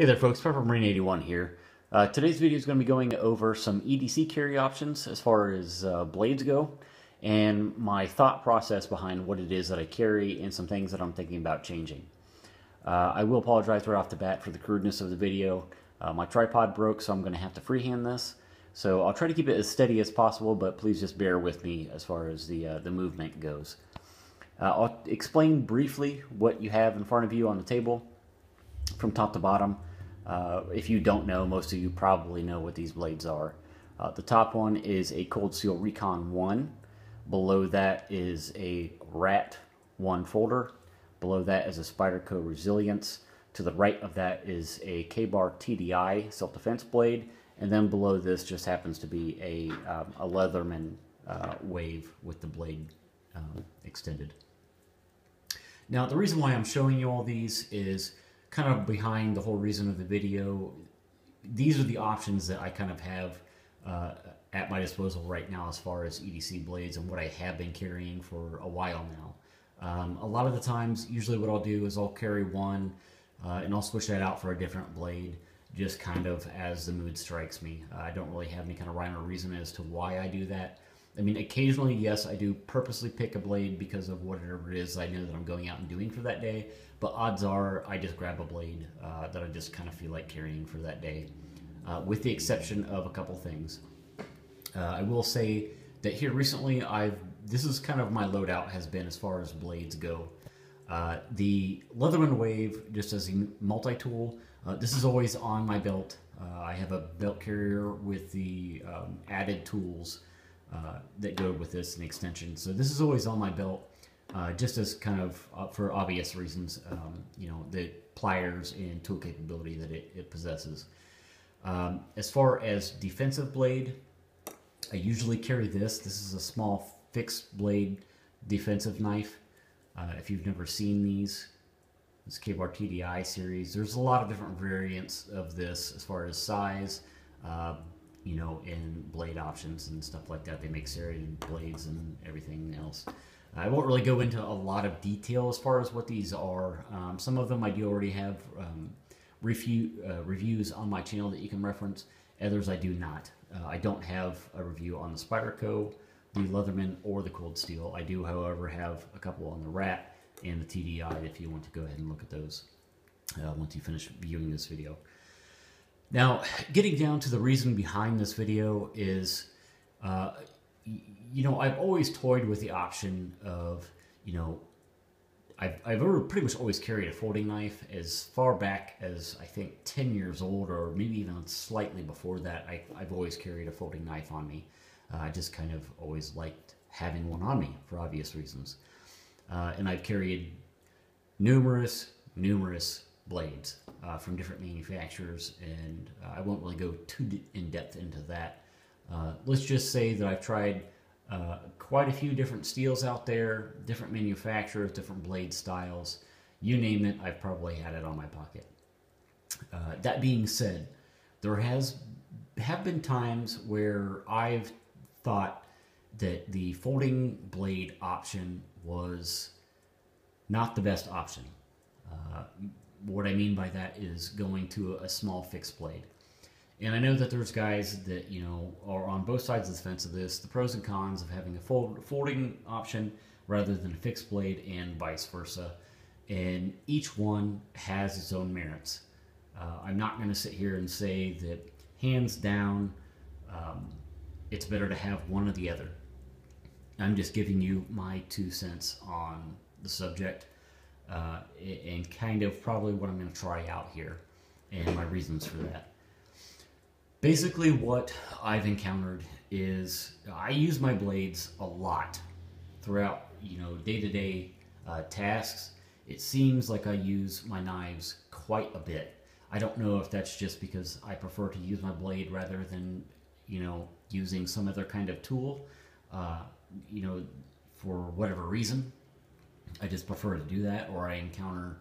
Hey there folks, Pepper Marine 81 here. Today's video is going to be going over some EDC carry options as far as blades go, and my thought process behind what it is that I carry and some things that I'm thinking about changing. I will apologize right off the bat for the crudeness of the video. My tripod broke, so I'm going to have to freehand this. So I'll try to keep it as steady as possible, but please just bear with me as far as the movement goes. I'll explain briefly what you have in front of you on the table from top to bottom. If you don't know, most of you probably know what these blades are. The top one is a Cold Steel Recon 1. Below that is a Rat 1 folder. Below that is a Spyderco Resilience. To the right of that is a K-Bar TDI self-defense blade. And then below this just happens to be a Leatherman wave with the blade extended. Now, the reason why I'm showing you all these is kind of behind the whole reason of the video. These are the options that I kind of have at my disposal right now as far as EDC blades and what I have been carrying for a while now. A lot of the times, usually what I'll do is I'll carry one and I'll switch that out for a different blade just kind of as the mood strikes me. I don't really have any kind of rhyme or reason as to why I do that. I mean, occasionally, yes, I do purposely pick a blade because of whatever it is I know that I'm going out and doing for that day, but odds are I just grab a blade that I just kind of feel like carrying for that day, with the exception of a couple things. I will say that here recently, this is kind of my loadout has been as far as blades go. The Leatherman Wave, just as a multi-tool, this is always on my belt. I have a belt carrier with the added tools that go with this and extension. So this is always on my belt, just as kind of for obvious reasons, you know, the pliers and tool capability that it possesses. As far as defensive blade, I usually carry this. This is a small fixed blade defensive knife. If you've never seen these, this K-Bar TDI series, there's a lot of different variants of this as far as size, you know, and blade options and stuff like that. They make serrated blades and everything else. I won't really go into a lot of detail as far as what these are. Some of them I do already have reviews on my channel that you can reference. Others I do not. I don't have a review on the Spyderco, the Leatherman, or the Cold Steel. I do, however, have a couple on the Rat and the TDI if you want to go ahead and look at those once you finish viewing this video. Now, getting down to the reason behind this video is, you know, I've always toyed with the option of, you know, I've pretty much always carried a folding knife as far back as I think 10 years old, or maybe even slightly before that. I've always carried a folding knife on me. I just kind of always liked having one on me for obvious reasons. And I've carried numerous blades from different manufacturers, and I won't really go too in depth into that. Let's just say that I've tried quite a few different steels out there, different manufacturers, different blade styles. You name it, I've probably had it on my pocket. That being said, there have been times where I've thought that the folding blade option was not the best option. What I mean by that is going to a small fixed blade. And I know that there's guys that, you know, are on both sides of the fence of this, the pros and cons of having a folding option rather than a fixed blade, and vice versa. And each one has its own merits. I'm not going to sit here and say that hands down it's better to have one or the other. I'm just giving you my 2 cents on the subject, and kind of probably what I'm going to try out here and my reasons for that. Basically, what I've encountered is I use my blades a lot throughout, you know, day-to-day tasks. It seems like I use my knives quite a bit. I don't know if that's just because I prefer to use my blade rather than, you know, using some other kind of tool, you know, for whatever reason. I just prefer to do that, or I encounter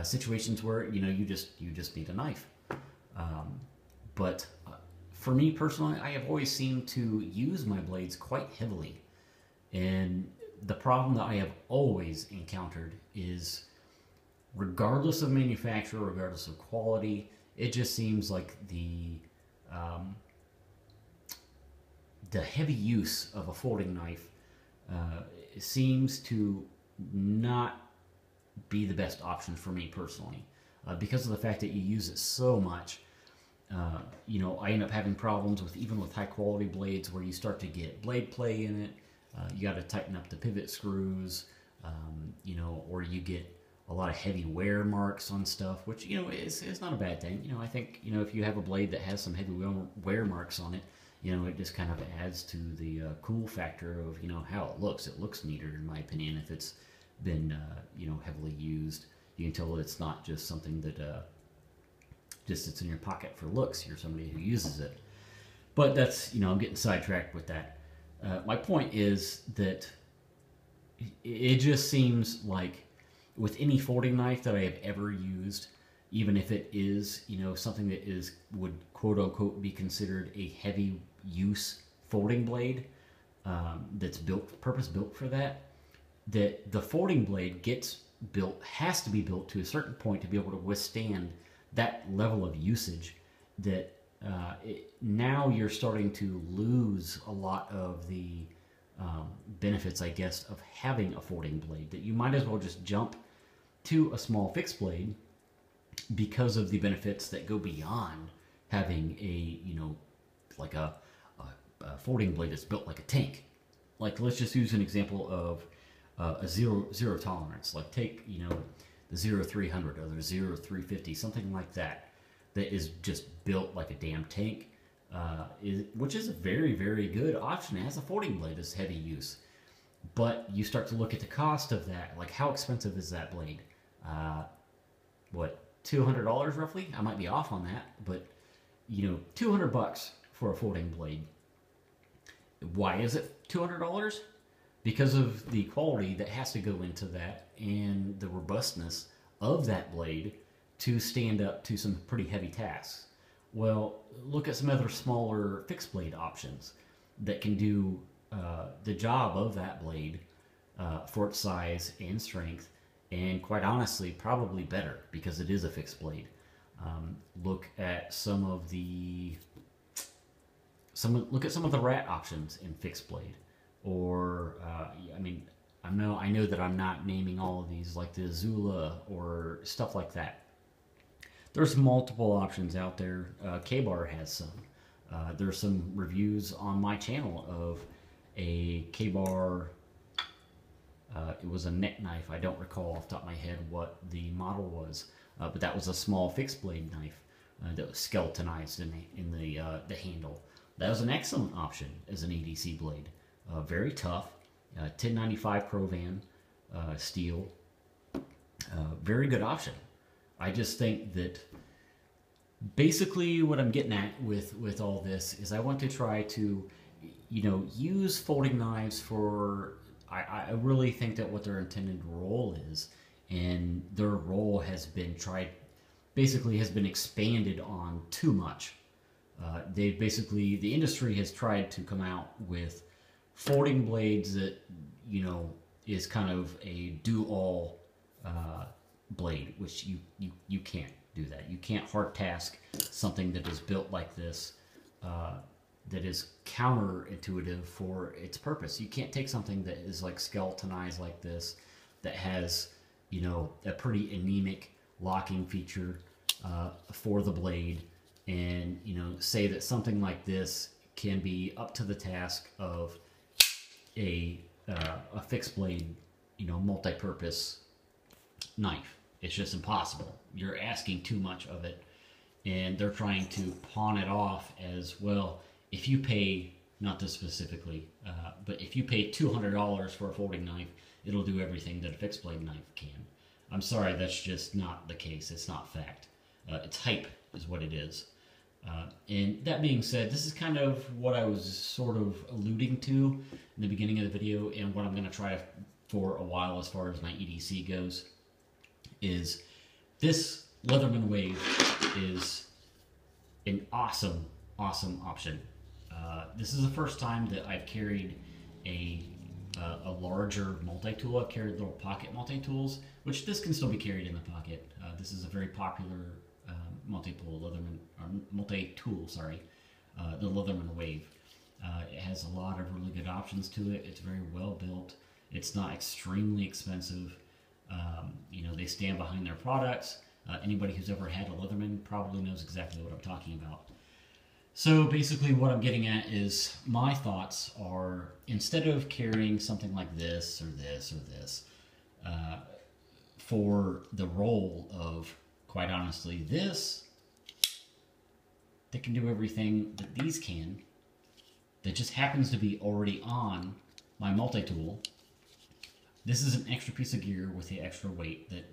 situations where, you know, you just need a knife. But for me personally, I have always seemed to use my blades quite heavily. And the problem that I have always encountered is, regardless of manufacturer, regardless of quality, it just seems like the heavy use of a folding knife seems to not be the best option for me personally, because of the fact that you use it so much. You know, I end up having problems with even with high quality blades where you start to get blade play in it. You got to tighten up the pivot screws, you know, or you get a lot of heavy wear marks on stuff, which, you know, is not a bad thing. You know, I think, you know, if you have a blade that has some heavy wear marks on it, you know, it just kind of adds to the cool factor of, you know, how it looks. It looks neater, in my opinion, if it's been, you know, heavily used. You can tell it's not just something that just sits in your pocket for looks. You're somebody who uses it. But that's, you know, I'm getting sidetracked with that. My point is that it just seems like with any folding knife that I have ever used, even if it is, you know, something that would quote unquote be considered a heavy use folding blade, that's purpose built for that the folding blade has to be built to a certain point to be able to withstand that level of usage, that now you're starting to lose a lot of the benefits, I guess, of having a folding blade, that you might as well just jump to a small fixed blade because of the benefits that go beyond having a, you know, like a folding blade that's built like a tank. Like, let's just use an example of a zero tolerance. Like, take, you know, the 0300 or the 0350, something like that, that is just built like a damn tank, which is a very, very good option. It has a folding blade that's heavy use. But you start to look at the cost of that. Like, how expensive is that blade? What, $200 roughly? I might be off on that, but, you know, $200 for a folding blade. Why is it $200? Because of the quality that has to go into that and the robustness of that blade to stand up to some pretty heavy tasks. Well, look at some other smaller fixed blade options that can do the job of that blade for its size and strength, and quite honestly, probably better because it is a fixed blade. Look at some of the rat options in fixed blade. Or, I mean, I know that I'm not naming all of these, like the Azula or stuff like that. There's multiple options out there. K-Bar has some. There's some reviews on my channel of a K-Bar, it was a neck knife. I don't recall off the top of my head what the model was, but that was a small fixed blade knife that was skeletonized in the handle. That was an excellent option as an EDC blade. Very tough, 1095 Crovan steel, very good option. I just think that basically what I'm getting at with all this is I want to try to, you know, use folding knives for, I really think that what their intended role is, and their role has been expanded on too much. The industry has tried to come out with folding blades that, you know, is kind of a do-all blade, which you can't do that. You can't hard task something that is built like this, that is counterintuitive for its purpose. You can't take something that is like skeletonized like this, that has, you know, a pretty anemic locking feature for the blade, and, you know, say that something like this can be up to the task of a fixed blade, you know, multi-purpose knife. It's just impossible. You're asking too much of it, and they're trying to pawn it off as, well, if you pay, not this specifically, but if you pay $200 for a folding knife, it'll do everything that a fixed blade knife can. I'm sorry, that's just not the case. It's not fact. It's hype is what it is. And that being said, this is kind of what I was sort of alluding to in the beginning of the video, and what I'm going to try for a while as far as my EDC goes, is this Leatherman Wave is an awesome, awesome option. This is the first time that I've carried a larger multi-tool. I've carried little pocket multi-tools, which this can still be carried in the pocket. This is a very popular multi-tool sorry, the Leatherman Wave. It has a lot of really good options to it. It's very well built. It's not extremely expensive. You know, they stand behind their products. Anybody who's ever had a Leatherman probably knows exactly what I'm talking about. So basically what I'm getting at is my thoughts are, instead of carrying something like this or this or this, for the role of, quite honestly, this that can do everything that these can, that just happens to be already on my multi-tool. This is an extra piece of gear with the extra weight that,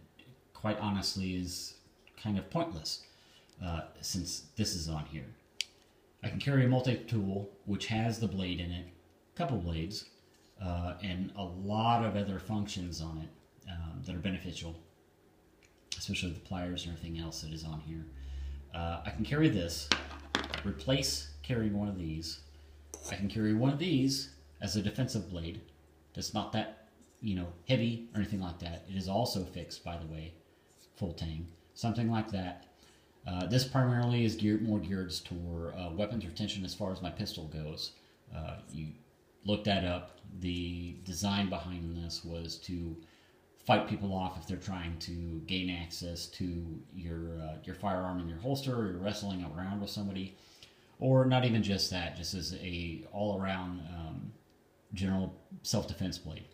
quite honestly, is kind of pointless since this is on here. I can carry a multi-tool which has the blade in it, a couple blades, and a lot of other functions on it that are beneficial, especially the pliers and everything else that is on here. I can carry this, replace carrying one of these. I can carry one of these as a defensive blade that's not that, you know, heavy or anything like that. It is also fixed, by the way, full tang, something like that. This primarily is more geared toward weapons retention as far as my pistol goes. You look that up. The design behind this was to fight people off if they're trying to gain access to your firearm in your holster, or you're wrestling around with somebody, or not even just that, just as a all-around general self-defense blade.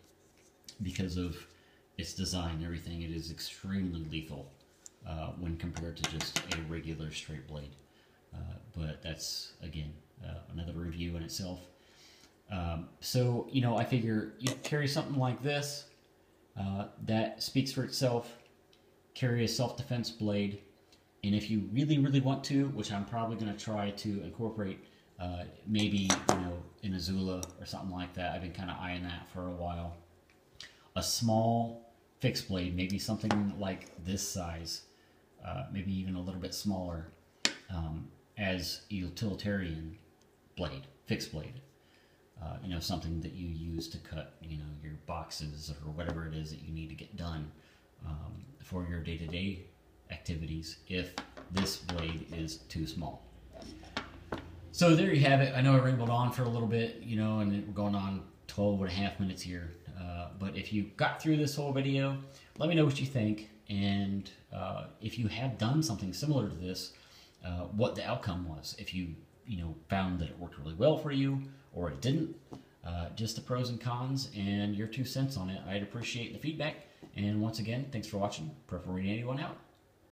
Because of its design and everything, it is extremely lethal when compared to just a regular straight blade. But that's, again, another review in itself. So, you know, I figure you carry something like this that speaks for itself. Carry a self-defense blade, and if you really, really want to, which I'm probably going to try to incorporate, maybe, you know, in a Zula or something like that. I've been kind of eyeing that for a while. A small fixed blade, maybe something like this size, maybe even a little bit smaller, as a utilitarian blade, fixed blade. You know, something that you use to cut, you know, your boxes or whatever it is that you need to get done for your day-to-day activities, if this blade is too small. So there you have it. I know I rambled on for a little bit, you know, and we're going on 12.5 minutes here. But if you got through this whole video, let me know what you think. And if you have done something similar to this, what the outcome was. If you know, found that it worked really well for you, or it didn't. Just the pros and cons and your 2 cents on it. I'd appreciate the feedback. And once again, thanks for watching. Purple Marine 81 out.